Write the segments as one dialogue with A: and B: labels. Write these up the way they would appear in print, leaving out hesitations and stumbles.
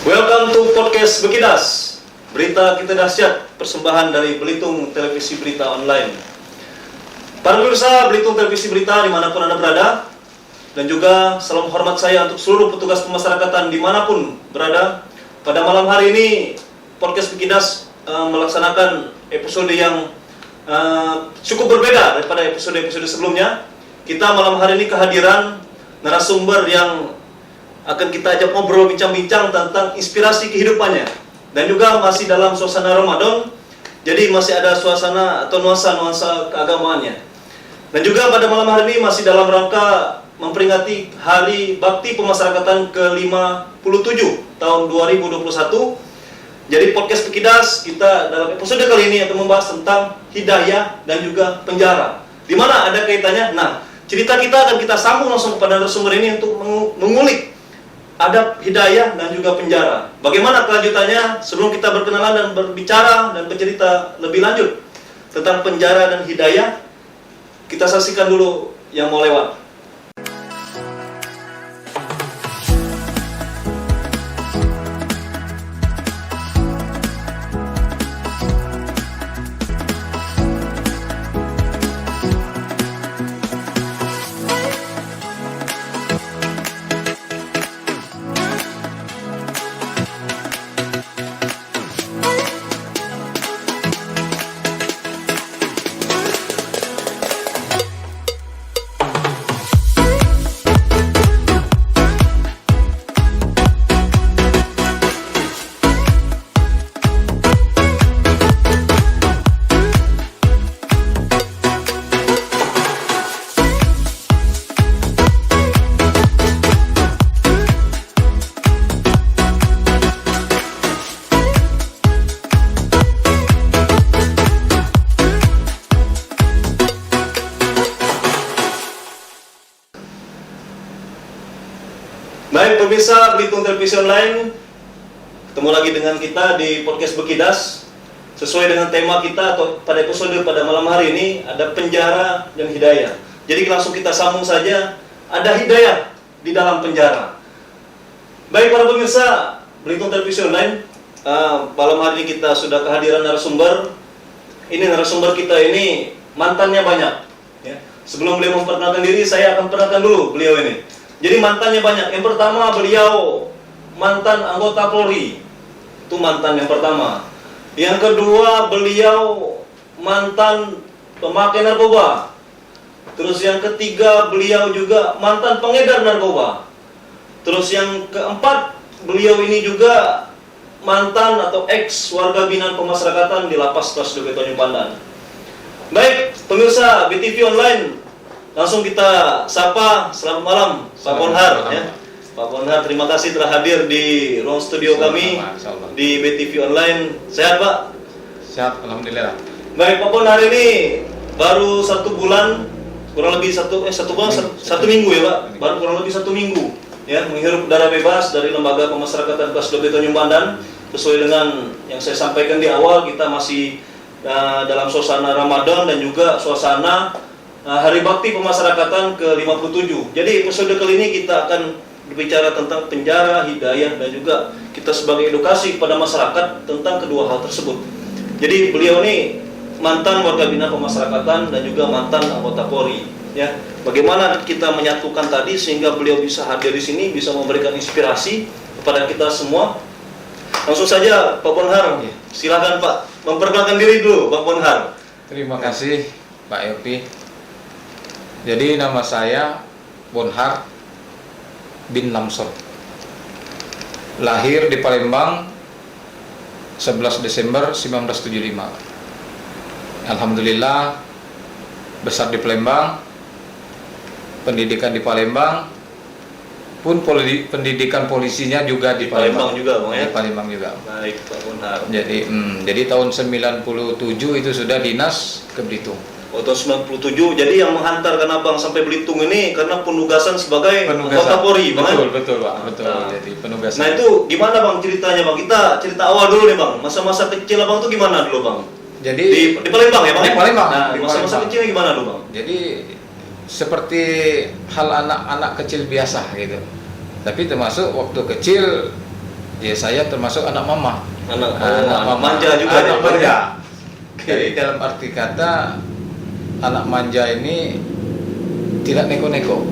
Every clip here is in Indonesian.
A: Welcome to podcast Bekidas. Berita kita dahsyat, persembahan dari Belitung Televisi Berita Online. Para pemirsa Belitung Televisi Berita dimanapun Anda berada, dan juga salam hormat saya untuk seluruh petugas pemasyarakatan dimanapun berada. Pada malam hari ini podcast Bekidas melaksanakan episode yang cukup berbeda daripada episode-episode sebelumnya. Kita malam hari ini kehadiran narasumber yang akan kita ajak ngobrol bincang-bincang tentang inspirasi kehidupannya, dan juga masih dalam suasana Ramadan, jadi masih ada suasana atau nuansa-nuansa keagamaannya. Dan juga pada malam hari ini masih dalam rangka memperingati Hari Bakti Pemasyarakatan ke-57 tahun 2021. Jadi podcast Bekidas kita dalam episode kali ini akan membahas tentang hidayah dan juga penjara. Di mana ada kaitannya? Nah, cerita kita akan kita sambung langsung kepada narasumber ini untuk mengulik adab hidayah dan juga penjara. Bagaimana kelanjutannya? Sebelum kita berkenalan dan berbicara dan bercerita lebih lanjut tentang penjara dan hidayah, kita saksikan dulu yang mau lewat. Baik pemirsa Belitung Televisi Online, ketemu lagi dengan kita di podcast Bekidas. Sesuai dengan tema kita atau pada episode pada malam hari ini, ada penjara dan hidayah. Jadi langsung kita sambung saja, ada hidayah di dalam penjara. Baik para pemirsa Belitung Televisi Online, malam hari ini kita sudah kehadiran narasumber. Ini narasumber kita ini mantannya banyak ya. Sebelum beliau memperkenalkan diri, saya akan perkenalkan dulu beliau ini. Jadi mantannya banyak. Yang pertama, beliau mantan anggota Polri. Itu mantan yang pertama. Yang kedua, beliau mantan pemakai narkoba. Terus yang ketiga, beliau juga mantan pengedar narkoba. Terus yang keempat, beliau ini juga mantan atau ex warga binaan pemasyarakatan di Lapas Kelas 2 Tanjung Pandan. Baik, pemirsa BTV Online, langsung kita sapa. Selamat malam Pak Bonhar ya. Pak Bonhar, terima kasih telah hadir di ruang studio kami di BTV Online. Sehat Pak?
B: Sehat, alhamdulillah.
A: Baik Pak Bonhar, ini baru 1 bulan, kurang lebih satu minggu ya Pak. Baru kurang lebih 1 minggu ya menghirup udara bebas dari Lembaga Pemasyarakatan Kelas 2 Tanjung Pandan. Sesuai dengan yang saya sampaikan di awal, kita masih dalam suasana Ramadan dan juga suasana Hari Bakti Pemasyarakatan ke-57. Jadi episode kali ini kita akan berbicara tentang penjara, hidayah, dan juga kita sebagai edukasi kepada masyarakat tentang kedua hal tersebut. Jadi beliau ini mantan warga binaan pemasyarakatan dan juga mantan anggota Polri. Ya, bagaimana kita menyatukan tadi sehingga beliau bisa hadir di sini, bisa memberikan inspirasi kepada kita semua. Langsung saja Pak Bonhar, silakan Pak, memperkenalkan diri dulu Pak Bonhar.
B: Terima kasih Pak Yopi. Jadi nama saya Bonhar bin Lamsor. Lahir di Palembang 11 Desember 1975. Alhamdulillah besar di Palembang. Pendidikan di Palembang, pun pendidikan polisinya juga di Palembang
A: juga, Bang ya.
B: Di Palembang juga.
A: Baik, Pak Bonhar.
B: Jadi tahun 97 itu sudah dinas ke Belitung.
A: Tahun 97, jadi yang menghantarkan Abang sampai Belitung ini karena penugasan sebagai anggota Polri, Bang.
B: Betul Pak, betul. Jadi penugasan.
A: Nah itu gimana Bang ceritanya Bang? Kita cerita awal dulu nih Bang. Masa-masa kecil Abang tuh gimana dulu Bang?
B: Jadi
A: di Palembang ya Bang?
B: Di Palembang.
A: Nah, masa-masa kecilnya gimana dulu Bang?
B: Jadi seperti hal anak-anak kecil biasa gitu. Tapi termasuk waktu kecil ya saya termasuk anak mama.
A: Anak manja juga
B: anak
A: ya,
B: manja.
A: Oke.
B: Jadi dalam arti kata anak manja ini tidak neko-neko.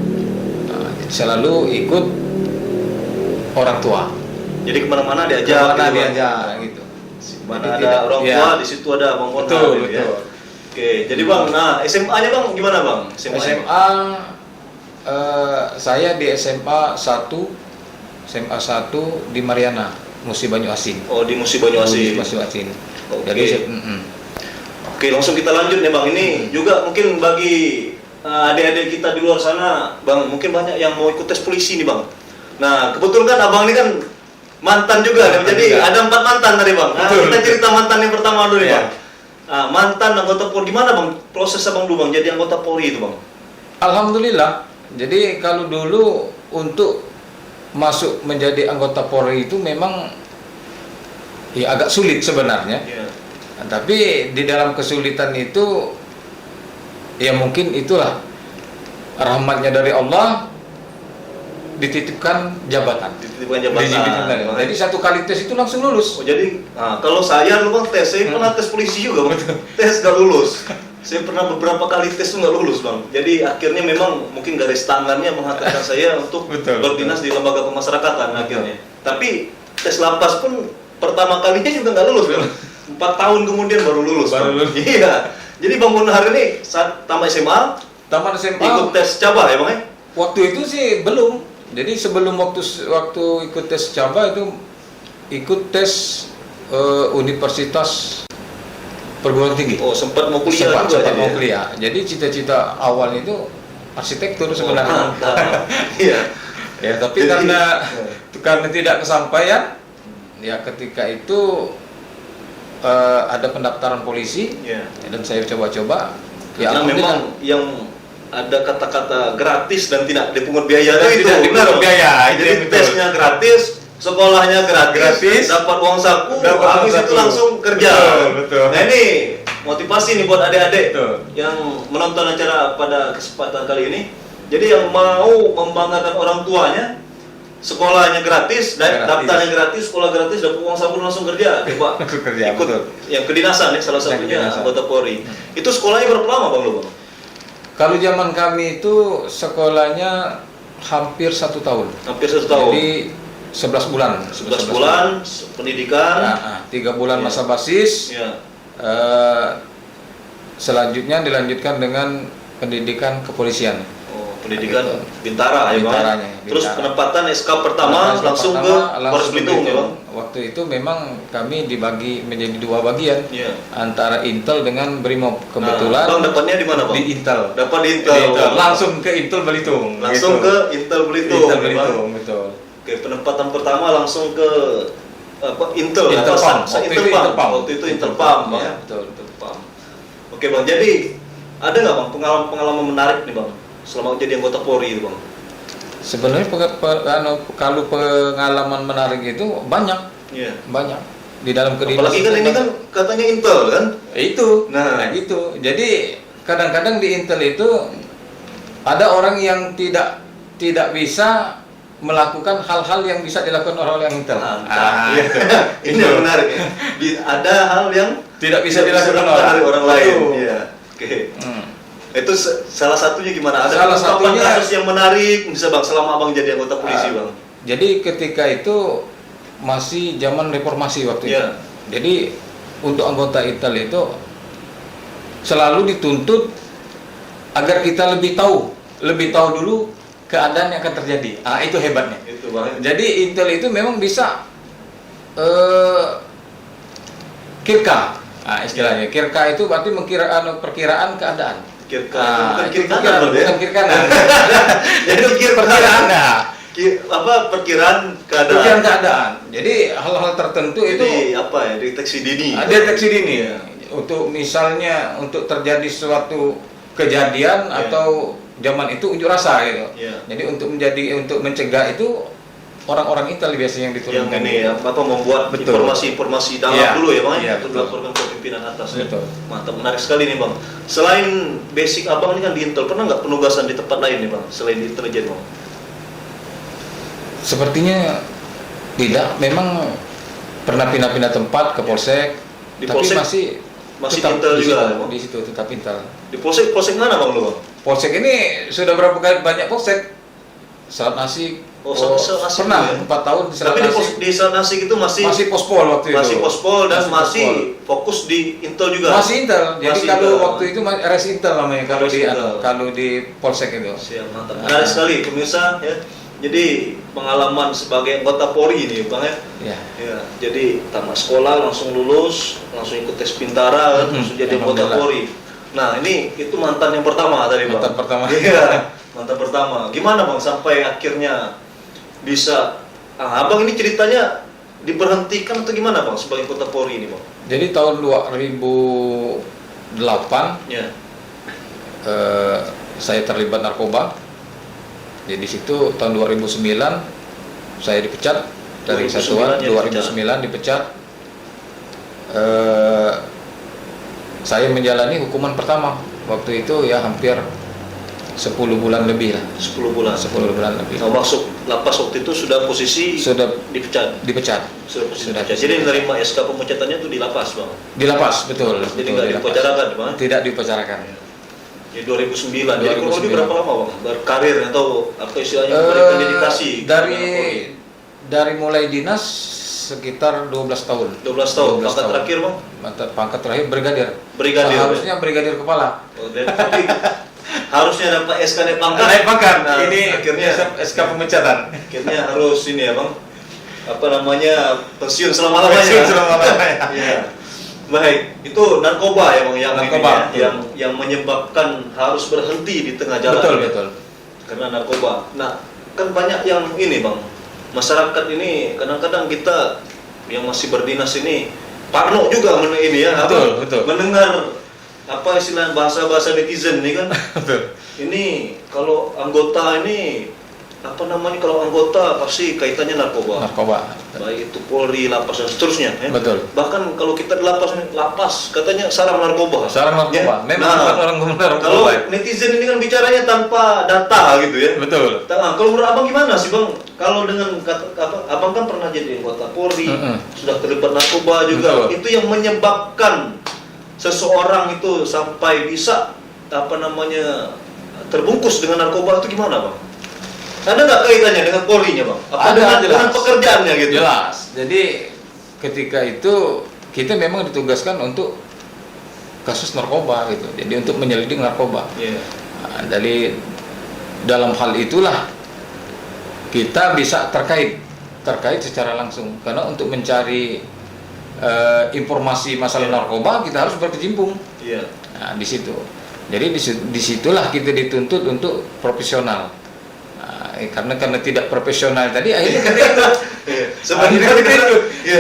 B: Nah, selalu ikut orang tua.
A: Jadi kemana-mana diajak.
B: Kemana
A: gitu, Bang.
B: diajak gitu.
A: Mana
B: Jadi
A: ada
B: tidak-
A: orang
B: ya.
A: tua, di situ ada Bang Bona.
B: Betul,
A: gitu ya.
B: betul.
A: Oke, jadi Bang, nah SMA-nya Bang gimana Bang?
B: SMA saya di SMA 1 di Mariana, Musi Banyu Asin.
A: Oh, di Musi Banyuasin.
B: Musi Banyu Asin.
A: Oke.
B: Jadi
A: Oke, langsung kita lanjut nih Bang. Ini juga mungkin bagi adik-adik kita di luar sana, Bang, mungkin banyak yang mau ikut tes polisi nih Bang. Nah, kebetulan kan Abang ini kan mantan juga,
B: Mantan
A: jadi
B: juga.
A: ada 4 mantan tadi Bang. Nah,
B: Betul,
A: kita cerita mantan yang pertama dulu nih
B: Iya.
A: Bang. Mantan anggota Polri, gimana Bang proses Abang dulu Bang jadi anggota Polri itu Bang?
B: alhamdulillah. Jadi kalau dulu untuk masuk menjadi anggota Polri itu memang ya agak sulit sebenarnya.
A: Iya.
B: Nah, tapi di dalam kesulitan itu ya mungkin itulah rahmatnya dari Allah, dititipkan jabatan.
A: Dititipkan jabatan.
B: Dititipkan. Jadi satu kali tes itu langsung lulus.
A: Oh, jadi kalau saya lu Bang tes, saya pernah tes polisi juga Bang. Tes gak lulus. Saya pernah beberapa kali tes tuh nggak lulus Bang. Jadi akhirnya memang mungkin garis tangannya menghantarkan saya untuk
B: Betul,
A: berdinas di lembaga pemasyarakatan akhirnya. Tapi tes lapas pun pertama kalinya juga nggak lulus Bang. 4 tahun kemudian baru lulus.
B: Baru
A: Bang.
B: lulus.
A: Iya. Jadi Bang Bonahar ini saat tamat SMA
B: Taman SMA
A: ikut tes cabang ya Bang ya?
B: waktu itu sih belum. Jadi sebelum waktu ikut tes Caba itu ikut tes Universitas Perguruan Tinggi.
A: Oh, sempat mau kuliah
B: sempat
A: juga jadi
B: mau
A: ya?
B: kuliah. Jadi cita-cita awal itu arsitektur sebenarnya.
A: mantap. Iya.
B: Ya, tapi
A: Jadi-
B: karena tidak kesampaian, ya ketika itu ada pendaftaran polisi
A: Iya.
B: dan saya coba-coba.
A: Ya,
B: alhamdulillah.
A: memang yang ada kata-kata gratis dan tidak dipungut biaya
B: Dan
A: itu
B: tidak
A: benar,
B: dipungut
A: Bang.
B: biaya, itu
A: Jadi
B: yang betul.
A: tesnya gratis, sekolahnya gratis,
B: Gratis,
A: dapat uang saku,
B: dapat uang
A: habis itu
B: saku.
A: langsung kerja.
B: Betul, betul.
A: Nah ini motivasi nih buat adik-adik
B: Betul.
A: yang menonton acara pada kesempatan kali ini. Jadi yang mau membanggakan orang tuanya, sekolahnya gratis, dan
B: Gratis.
A: daftarnya gratis, sekolah gratis, dapat uang saku langsung kerja. Coba
B: Langsung kerja,
A: ikut
B: betul.
A: yang kedinasan ya, salah
B: Yang
A: satunya
B: kedinasan.
A: anggota Polri. Itu sekolahnya berapa lama Bang lu Bang?
B: Kalau zaman kami itu sekolahnya hampir 1 tahun.
A: Hampir 1 tahun.
B: Jadi 11 bulan.
A: 11 bulan pendidikan.
B: Ya, 3 bulan
A: Ya.
B: masa basis.
A: Ya.
B: Selanjutnya dilanjutkan dengan pendidikan kepolisian.
A: Oh, pendidikan Bintara ya Bang.
B: Bintaranya,
A: Terus
B: Bintara.
A: penempatan SK pertama
B: Penempatan
A: langsung
B: pertama,
A: ke Polres
B: langsung
A: Belitung ya Bang.
B: Waktu itu memang kami dibagi menjadi 2 bagian,
A: Iya.
B: antara Intel dengan Brimob. Kebetulan
A: Bang dapatnya di mana Bang?
B: di Intel.
A: Dapat di Intel.
B: Di Intel.
A: Oh.
B: Langsung ke Intel Belitung.
A: Langsung
B: Gitu.
A: ke Intel Belitung.
B: Intel
A: ya, Bang.
B: Belitung, betul.
A: Oke, penempatan pertama langsung ke Intel.
B: Intelpam.
A: Waktu
B: Waktu
A: itu
B: itu Intelpam.
A: Waktu itu Intelpam, Bang.
B: Ya, betul.
A: Intelpam. Oke Bang, jadi ada nggak Bang pengalaman menarik nih Bang selama jadi anggota Polri itu Bang?
B: Sebenarnya kalau pengalaman menarik itu banyak
A: Iya.
B: di dalam kedinasan.
A: Apalagi kan ini kan katanya Intel kan?
B: Itu.
A: Nah.
B: Gitu. Jadi kadang-kadang di Intel itu ada orang yang tidak bisa melakukan hal-hal yang bisa dilakukan orang yang Intel.
A: Mantap.
B: Gitu.
A: Ini yang menarik ya. Ada hal yang
B: Tidak bisa dilakukan
A: dari orang lain.
B: Betul.
A: Iya. Oke.
B: Hmm.
A: Itu salah satunya gimana? Ada
B: Salah
A: pengungkapan
B: satunya-
A: kasus yang menarik bisa Bang selama Abang jadi anggota polisi Bang.
B: Jadi ketika itu masih zaman reformasi waktu itu.
A: Iya.
B: Jadi untuk anggota Intel itu selalu dituntut agar kita lebih tahu dulu keadaan yang akan terjadi. Itu hebatnya.
A: Itu Bang.
B: Jadi Intel itu memang bisa kirka. Istilahnya kirka itu berarti perkiraan keadaan.
A: Bukan
B: Itu
A: kiri kanan Bang, ya?
B: bukan kiri kanan.
A: Jadi
B: Perkiraan.
A: perkiraan keadaan.
B: Perkiraan keadaan. Jadi hal-hal tertentu itu
A: Jadi apa ya? Deteksi dini.
B: deteksi dini.
A: Iya.
B: Untuk misalnya untuk terjadi suatu kejadian
A: Iya.
B: atau zaman itu unjuk rasa gitu.
A: Iya.
B: Jadi untuk mencegah itu orang-orang Intel biasanya yang
A: Yang
B: diturunkan.
A: ini ya, apa membuat
B: Betul.
A: informasi-informasi dalam
B: Iya.
A: dulu ya Bang
B: Iya,
A: untuk
B: betul.
A: dilaporkan ke pimpinan atas ya.
B: Betul.
A: Mantap, menarik sekali nih Bang. Selain basic Abang ini kan di Intel, pernah nggak penugasan di tempat lain nih Bang? Selain di intelijen Bang?
B: Sepertinya Tidak, memang pernah pindah-pindah tempat ke polsek,
A: Di
B: tapi
A: polsek
B: masih
A: tetap intel
B: di
A: juga,
B: situ,
A: Bang?
B: di situ tetap intel.
A: Di polsek mana bang lu bang?
B: Polsek ini sudah berapa kali banyak polsek. Selat Nasi.
A: Oh, Selat Nasi
B: pernah
A: dulu ya?
B: 4 tahun di Selat
A: Tapi
B: Nasi.
A: di Selat Nasi itu masih
B: Pospol waktu itu.
A: masih pospol dan
B: Masih
A: masih fokus di Intel juga.
B: Masih Intel. Jadi
A: Masih
B: kalau
A: Intel.
B: waktu itu RS Intel namanya kalau
A: RS
B: di
A: Intel.
B: kalau di polsek itu.
A: Siap, mantap. Menarik sekali pemirsa ya. Jadi pengalaman sebagai anggota Polri ini bang ya.
B: Ya.
A: Ya, jadi tamat sekolah langsung lulus, langsung ikut tes Bintara, langsung jadi anggota
B: Alhamdulillah.
A: Polri. Nah ini itu mantan yang pertama tadi bang.
B: Mantan pertama.
A: Iya, mantan pertama. Gimana bang sampai akhirnya bisa? Abang ini ceritanya diberhentikan atau gimana bang sebagai anggota Polri ini bang?
B: Jadi tahun 2008
A: Ya.
B: saya terlibat narkoba. Jadi di situ tahun 2009 saya dipecat dari
A: 2009
B: satuan.
A: ya,
B: 2009 dipecat. Saya menjalani hukuman pertama waktu itu ya hampir 10 bulan lebih lah.
A: 10 bulan.
B: 10 bulan lebih.
A: Nah, masuk lapas waktu itu sudah posisi
B: Sudah
A: dipecat.
B: dipecat.
A: Sudah posisi
B: Sudah.
A: dipecat. Jadi menerima SK pemecatannya itu di lapas bang.
B: Di lapas, betul.
A: Jadi
B: betul,
A: nggak
B: di lapas.
A: diupacarakan bang.
B: Tidak diupacarakan.
A: Di 2009. Jadi kurang lebih
B: 2009.
A: berapa lama bang berkarir atau istilahnya memberikan dedikasi?
B: Dari mulai dinas sekitar 12 tahun.
A: 12 tahun.
B: 12
A: Pangkat
B: tahun.
A: terakhir bang?
B: Pangkat terakhir brigadir.
A: Brigadir,
B: Seharusnya brigadir kepala.
A: Oh, tapi harusnya dapat SK naik pangkat.
B: Naik pangkat.
A: Nah,
B: Ini
A: akhirnya
B: SK pemecatan.
A: akhirnya harus ini ya bang. Apa namanya pensiun selama-lamanya.
B: Pensiun selama-lamanya.
A: Iya. Baik, itu narkoba ya bang yang
B: Narkoba,
A: ini ya, yang menyebabkan harus berhenti di tengah jalan.
B: Betul,
A: ya?
B: betul.
A: Karena narkoba. Nah, kan banyak yang ini bang, masyarakat ini kadang-kadang kita yang masih berdinas ini parno juga ini ya,
B: Betul,
A: apa,
B: betul.
A: mendengar apa istilah bahasa-bahasa netizen ini kan.
B: Betul.
A: Ini kalau anggota ini apa namanya, kalau anggota pasti kaitannya narkoba.
B: Narkoba.
A: Baik itu Polri, lapas dan seterusnya. Ya.
B: Betul.
A: Bahkan kalau kita di lapas katanya sarang narkoba.
B: Sarang narkoba.
A: Ya.
B: Memang
A: Nah,
B: orang narkoba.
A: kalau netizen ini kan bicaranya tanpa data gitu ya.
B: Betul.
A: Nah, kalau menurut abang gimana sih bang? Kalau dengan abang kan pernah jadi anggota Polri, sudah terlibat narkoba juga.
B: Betul.
A: Itu yang menyebabkan seseorang itu sampai bisa apa namanya terbungkus dengan narkoba itu gimana bang? Ada nggak kaitannya dengan Polri-nya bang? Apa
B: Ada,
A: dengan pekerjaannya gitu?
B: Jelas. Jadi ketika itu kita memang ditugaskan untuk kasus narkoba gitu. Jadi untuk menyelidik narkoba.
A: Iya.
B: Nah, dari dalam hal itulah kita bisa terkait secara langsung, karena untuk mencari informasi masalah narkoba kita harus berkecimpung.
A: Iya.
B: Nah, di situ. Jadi disitulah kita dituntut untuk profesional. Karena tidak profesional tadi akhirnya kita itu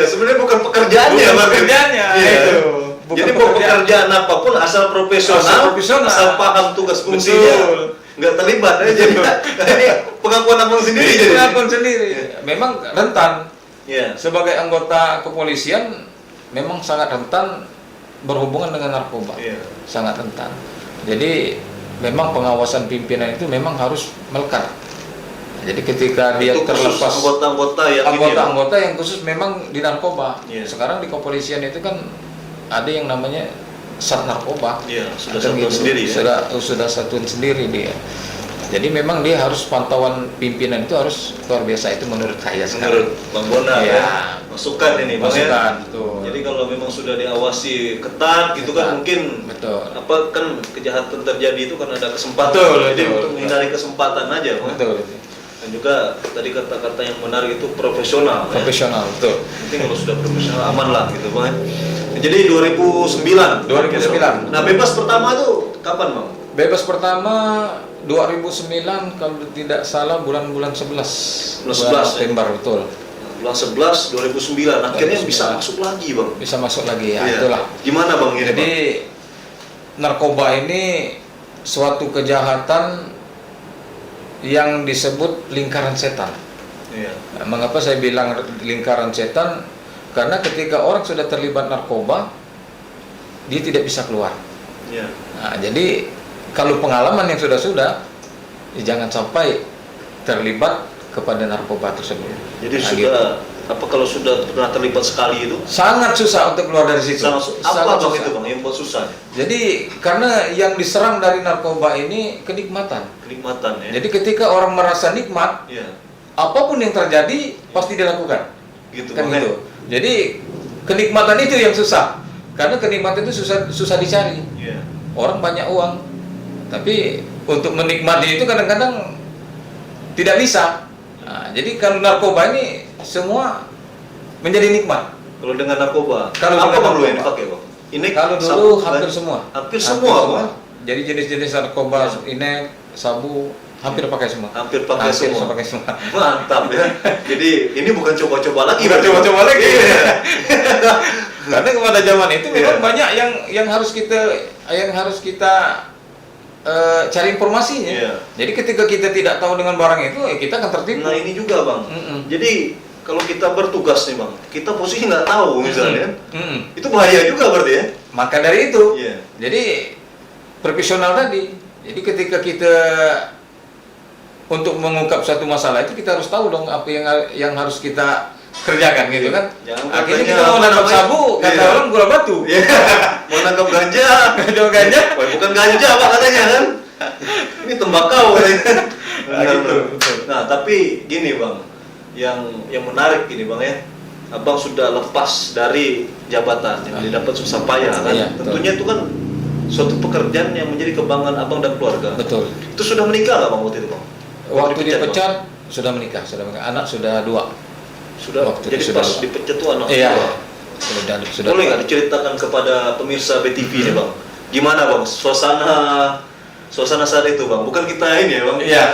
A: sebenarnya bukan pekerjaannya,
B: bukan pekerjaannya,
A: Iya.
B: itu. Bukan
A: Jadi
B: pekerjaan.
A: pekerjaan apapun asal profesional, asal paham tugas fungsinya,
B: Betul.
A: nggak terlibat. Jadi ini pengakuan abang sendiri.
B: Ini
A: Jadi
B: pengakuan sendiri. Memang rentan.
A: Iya.
B: Sebagai anggota kepolisian memang sangat rentan berhubungan dengan narkoba.
A: Iya.
B: Sangat rentan. Jadi memang pengawasan pimpinan itu memang harus melekat. Jadi ketika dia
A: Itu khusus
B: terlepas
A: anggota-anggota yang ini ya,
B: anggota-anggota yang khusus memang di narkoba.
A: Iya.
B: Sekarang di kepolisian itu kan ada yang namanya sat narkoba.
A: Iya, sudah
B: Kan
A: satuan sendiri ya.
B: Sudah satuan sendiri dia. Jadi memang dia harus pantauan pimpinan itu harus luar biasa, itu menurut saya sekarang.
A: Menurut Bang Bona
B: Iya.
A: ya, masukan ini Bang ya.
B: Masukan, betul.
A: Jadi kalau memang sudah diawasi ketat gitu kan
B: Ketat.
A: mungkin
B: Betul.
A: apa kan kejahatan terjadi itu kan ada kesempatan.
B: Betul,
A: Jadi
B: betul.
A: untuk menghindari kesempatan aja Bang.
B: Betul.
A: Dan juga tadi kata-kata yang menarik itu profesional. Ya.
B: Profesional, betul.
A: Penting kalau sudah profesional aman lah gitu Bang. Jadi 2009.
B: 2009.
A: Nah, bebas pertama itu kapan Bang?
B: Bebas pertama 2009 kalau tidak salah bulan 11.
A: Bulan 11, ya?
B: September, betul.
A: Bulan 11 2009 akhirnya
B: 2009.
A: bisa masuk lagi Bang.
B: Bisa masuk lagi ya,
A: Iya.
B: itulah.
A: Gimana Bang ini
B: Jadi
A: Bang?
B: narkoba ini suatu kejahatan yang disebut lingkaran setan.
A: Iya.
B: Nah, mengapa saya bilang lingkaran setan? Karena ketika orang sudah terlibat narkoba, dia tidak bisa keluar.
A: Iya.
B: Nah, jadi kalau pengalaman yang sudah, ya jangan sampai terlibat kepada narkoba tersebut.
A: Jadi
B: Nah,
A: sudah Apa kalau sudah pernah terlibat sekali itu?
B: Sangat susah untuk keluar dari situ.
A: Apa bang
B: susah.
A: itu bang yang buat susah?
B: Jadi karena yang diserang dari narkoba ini kenikmatan.
A: Kenikmatan ya.
B: Jadi ketika orang merasa nikmat,
A: Iya.
B: apapun yang terjadi pasti dilakukan.
A: Gitu
B: Kan
A: bang.
B: gitu. Jadi kenikmatan itu yang susah. Karena kenikmatan itu susah dicari.
A: Iya.
B: Orang banyak uang, tapi untuk menikmati itu kadang-kadang tidak bisa. Nah, jadi kalau narkoba ini semua menjadi nikmat.
A: Kalau dengan narkoba,
B: Kalau
A: apa
B: dengan
A: bang dulu yang
B: narkoba.
A: dipakai bang? Ini
B: Kalau dulu
A: sabu,
B: hampir
A: kan?
B: semua.
A: Hampir semua bang.
B: Jadi jenis-jenis narkoba,
A: Ya.
B: inek, sabu, hampir pakai semua.
A: Hampir pakai semua.
B: Pakai semua.
A: Mantap ya. Jadi ini bukan coba-coba lagi.
B: Bukan
A: Bang.
B: coba-coba lagi.
A: Iya.
B: Karena pada zaman itu memang
A: Iya.
B: banyak yang harus kita cari informasinya.
A: Iya.
B: Jadi ketika kita tidak tahu dengan barang itu, kita akan tertipu.
A: Nah ini juga bang. Jadi kalau kita bertugas nih bang, kita posisi nggak tahu misalnya, itu bahaya juga berarti ya.
B: Maka dari itu,
A: Iya.
B: jadi profesional tadi. Jadi ketika kita untuk mengungkap suatu masalah itu kita harus tahu dong apa yang harus kita kerjakan gitu kan.
A: Jangan
B: Akhirnya
A: katanya
B: kita mau
A: apa
B: nangkap
A: namanya?
B: sabu, kata
A: Iya.
B: orang gula batu.
A: Iya. Mau nangkap ganja.
B: Ganja ganja.
A: Wah, bukan ganja pak katanya kan. Ini tembakau katanya.
B: Nah, gitu, betul.
A: Nah tapi gini bang, yang menarik gini bang ya, abang sudah lepas dari jabatan yang didapat susah payah kan.
B: Iya, betul.
A: Tentunya itu kan suatu pekerjaan yang menjadi kebanggaan abang dan keluarga.
B: Betul.
A: Itu sudah menikah nggak bang waktu itu bang?
B: Waktu
A: Bang?
B: dipecat sudah menikah, anak sudah 2.
A: Sudah.
B: waktu
A: Jadi
B: itu sudah
A: pas
B: dua.
A: dipecat tuh anak
B: Iya.
A: dua.
B: Sudah.
A: Boleh nggak diceritakan kepada pemirsa BTV ini bang? Gimana bang suasana saat itu bang? Bukan kita ini ya bang?
B: Iya.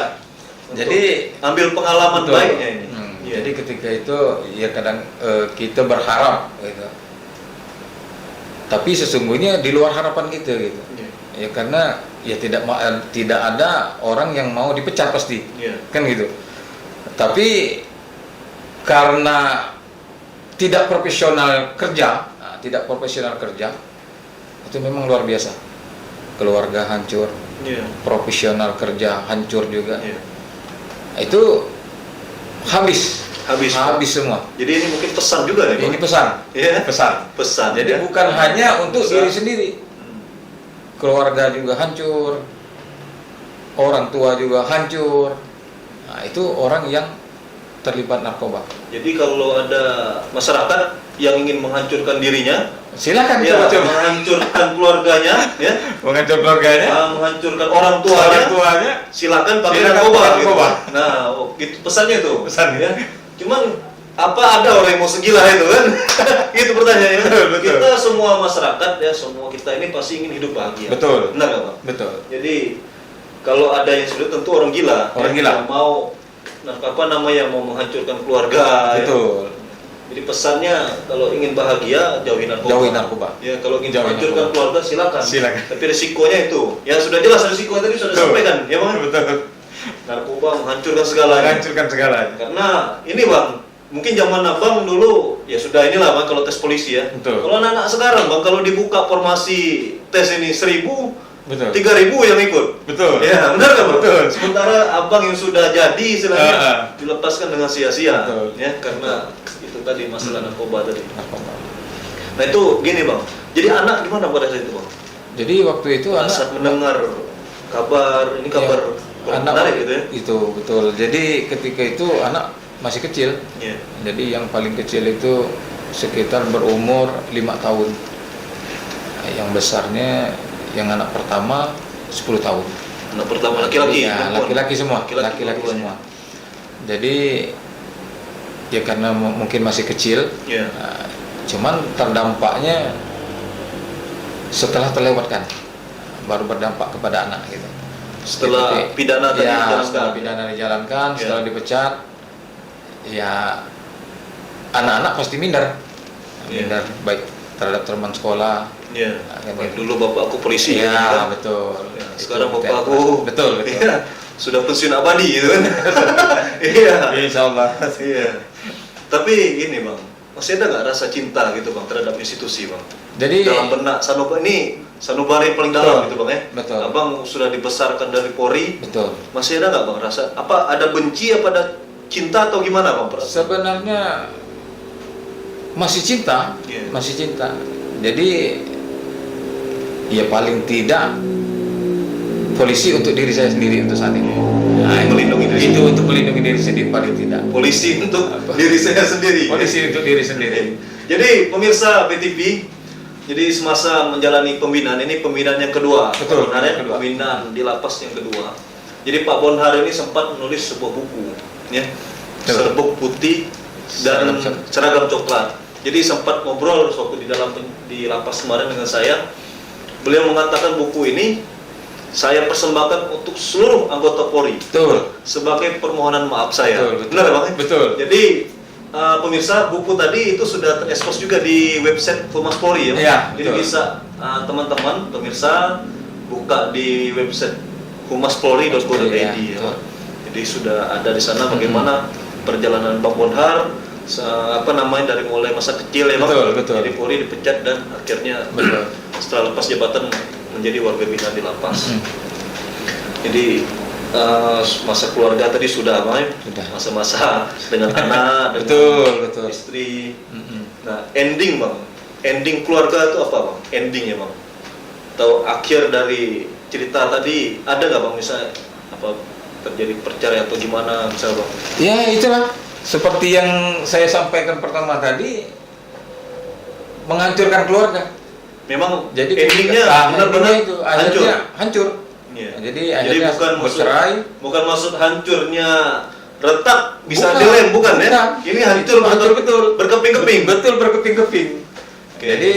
A: Untuk
B: Jadi
A: ambil pengalaman
B: betul.
A: baiknya ini. Iya.
B: Jadi ketika itu ya kadang kita berharap gitu. Tapi sesungguhnya di luar harapan kita gitu.
A: Iya.
B: Ya karena ya tidak ada orang yang mau dipecat pasti.
A: Iya.
B: Kan gitu. Tapi karena tidak profesional kerja, itu memang luar biasa. Keluarga hancur,
A: Iya.
B: profesional kerja hancur juga.
A: Iya.
B: Itu habis semua.
A: Jadi ini mungkin pesan juga nih bang?
B: Ini pesan.
A: Iya.
B: Pesan. Jadi
A: ya?
B: bukan hanya untuk
A: Pesan.
B: diri sendiri. Keluarga juga hancur. Orang tua juga hancur. Nah, itu orang yang terlibat narkoba.
A: Jadi kalau ada masyarakat yang ingin menghancurkan dirinya,
B: Silakan
A: ya,
B: coba-coba.
A: menghancurkan keluarganya, ya,
B: Menghancur keluarganya.
A: menghancurkan orang tuanya, silakan pakai narkoba.
B: pakai
A: Gitu.
B: narkoba.
A: Nah, itu pesannya tuh.
B: Pesannya.
A: Ya. Cuman apa ada orang yang mau segila itu kan? Itu pertanyaannya.
B: Betul.
A: Kita semua masyarakat ya, semua kita ini pasti ingin hidup bahagia.
B: Betul.
A: Benar nggak Pak?
B: Betul.
A: Jadi kalau ada yang sudah tentu orang gila.
B: Orang
A: ya,
B: gila.
A: yang mau mau menghancurkan keluarga.
B: Betul.
A: Ya. Jadi pesannya kalau ingin bahagia jauhi narkoba.
B: Jauhi narkoba.
A: Ya kalau ingin
B: Jauhi
A: menghancurkan
B: narkoba.
A: keluarga silakan.
B: Silakan.
A: Tapi risikonya itu. Ya sudah jelas risiko tadi sudah
B: Betul.
A: sampaikan, ya Bang.
B: Betul.
A: Narkoba menghancurkan segalanya.
B: Menghancurkan segalanya.
A: Karena ini Bang, mungkin zaman abang dulu ya sudah inilah Bang kalau tes polisi ya.
B: Betul.
A: Kalau anak-anak sekarang Bang kalau dibuka formasi tes ini 1000,
B: Betul.
A: 3000 yang ikut.
B: Betul.
A: Ya, benar nggak Bang?
B: Betul.
A: Sementara abang yang sudah jadi istilahnya
B: Ah.
A: dilepaskan dengan sia-sia,
B: Betul.
A: ya karena itu tadi masalah narkoba tadi.
B: Narkoba.
A: Nah itu gini Bang, jadi anak gimana pada saat itu Bang?
B: Jadi waktu itu
A: Pada saat mendengar kabar, ini kabar kurang
B: anak
A: menarik gitu ya?
B: Itu betul. Jadi ketika itu anak masih kecil.
A: Iya.
B: Jadi yang paling kecil itu sekitar berumur 5 tahun. Yang besarnya yang anak pertama 10 tahun.
A: Anak pertama laki-laki,
B: Ya,
A: perempuan?
B: laki-laki semua,
A: Laki-laki
B: laki-laki
A: perempuan.
B: semua. Jadi ya karena mungkin masih kecil,
A: Iya.
B: nah, cuman terdampaknya setelah terlewatkan baru berdampak kepada anak gitu.
A: Setelah
B: Seperti-
A: pidana tadi
B: ya,
A: dijalankan.
B: setelah pidana dijalankan,
A: Ya.
B: setelah dipecat, ya anak-anak pasti minder,
A: Ya.
B: minder baik terhadap teman sekolah.
A: Iya.
B: Nah, kan
A: Wah,
B: gitu.
A: dulu bapakku polisi
B: Iya,
A: kan?
B: betul.
A: Ya,
B: Itu
A: sekarang
B: betul.
A: bapakku
B: betul, betul.
A: Iya, sudah pensiun abadi gitu kan. Iya.
B: Insyaallah.
A: Iya. Tapi ini Bang, masih ada nggak rasa cinta gitu Bang terhadap institusi Bang?
B: Jadi
A: Dalam benak sanubari paling dalam
B: Betul.
A: gitu Bang ya.
B: Betul.
A: Abang sudah dibesarkan dari Polri,
B: betul.
A: masih ada nggak Bang rasa apa ada benci apa ada cinta atau gimana Bang perasaan?
B: Sebenarnya masih cinta,
A: Iya.
B: masih cinta. Jadi ya paling tidak polisi untuk diri saya sendiri untuk saat ini. Nah,
A: Melindungi diri
B: itu untuk melindungi diri sendiri paling tidak.
A: Polisi untuk diri saya sendiri.
B: Polisi untuk diri sendiri.
A: Jadi pemirsa PTV, jadi semasa menjalani pembinaan ini pembinaan yang kedua.
B: Betul,
A: Bonhar,
B: yang kedua.
A: pembinaan di lapas yang kedua. Jadi Pak Bonhar ini sempat menulis sebuah buku, ya,
B: Betul.
A: serbuk putih dan seragam coklat. Jadi sempat ngobrol waktu di lapas kemarin dengan saya. Beliau mengatakan buku ini saya persembahkan untuk seluruh anggota Polri.
B: Betul.
A: Sebagai permohonan maaf saya.
B: Betul, betul.
A: Benar ya, Bang?
B: Betul.
A: Jadi pemirsa, buku tadi itu sudah terekspos juga di website Humas Polri ya.
B: Iya,
A: Jadi
B: betul.
A: bisa teman-teman pemirsa buka di website humaspolri.go.id
B: Iya,
A: ya.
B: betul.
A: Jadi sudah ada di sana bagaimana perjalanan Bang Bonhar dari mulai masa kecil ya Bang.
B: Betul, betul.
A: Jadi Polri dipecat dan akhirnya
B: Betul.
A: setelah lepas jabatan menjadi warga binaan di lapas. Jadi masa keluarga tadi sudah Bang,
B: Sudah.
A: masa-masa dengan anak, dengan
B: Betul, betul.
A: istri.
B: Mm-mm.
A: Nah, ending Bang, ending keluarga itu apa Bang? Endingnya Bang? Atau akhir dari cerita tadi ada nggak Bang, misalnya apa terjadi perceraian atau gimana misalnya Bang?
B: Ya itulah seperti yang saya sampaikan pertama tadi, menghancurkan keluarga.
A: Memang
B: Jadi
A: endingnya
B: endingnya
A: benar-benar
B: itu akhirnya hancur.
A: Iya.
B: Jadi akhirnya bercerai.
A: bukan maksud hancurnya retak bisa
B: Bukan,
A: dilem, bukan ya?
B: bukan.
A: Ini hancur
B: Hancur betul.
A: berkeping-keping.
B: Betul, berkeping-keping.
A: Oke.
B: Jadi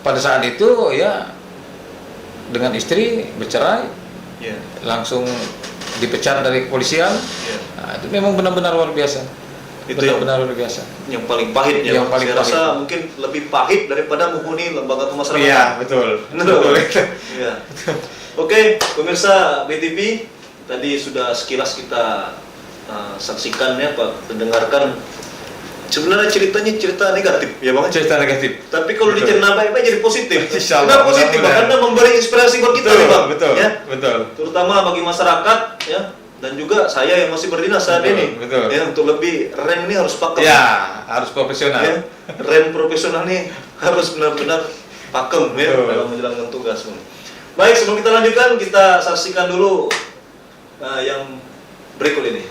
B: pada saat itu ya dengan istri bercerai,
A: Iya.
B: langsung dipecat dari kepolisian.
A: Iya.
B: Nah, itu memang benar-benar luar biasa.
A: Itu yang
B: Benar-benar luar biasa.
A: paling pahit ya.
B: Yang
A: Bang.
B: paling
A: Saya
B: pahit.
A: rasa mungkin lebih pahit daripada menghuni lembaga pemasyarakatan.
B: Iya, betul.
A: Benar,
B: Betul.
A: Bang? Iya. Oke, pemirsa BTV, tadi sudah sekilas kita saksikan ya, Pak, mendengarkan. Sebenarnya ceritanya cerita negatif ya Bang.
B: Cerita negatif.
A: Tapi kalau
B: Betul.
A: dicerna baik-baik jadi positif.
B: Insya Allah,
A: Kenapa positif? Bang?
B: mudah-mudahan.
A: Karena memberi inspirasi buat kita nih Bang.
B: Betul.
A: Ya,
B: Betul.
A: terutama bagi masyarakat ya, dan juga saya yang masih berdinas saat
B: Betul,
A: ini.
B: betul.
A: Ya, untuk lebih rem ini harus pakem.
B: Ya, harus profesional.
A: Ya, rem profesional nih harus benar-benar pakem ya
B: Betul.
A: dalam menjalankan tugas. Baik, sebelum kita lanjutkan, kita saksikan dulu yang berikut ini.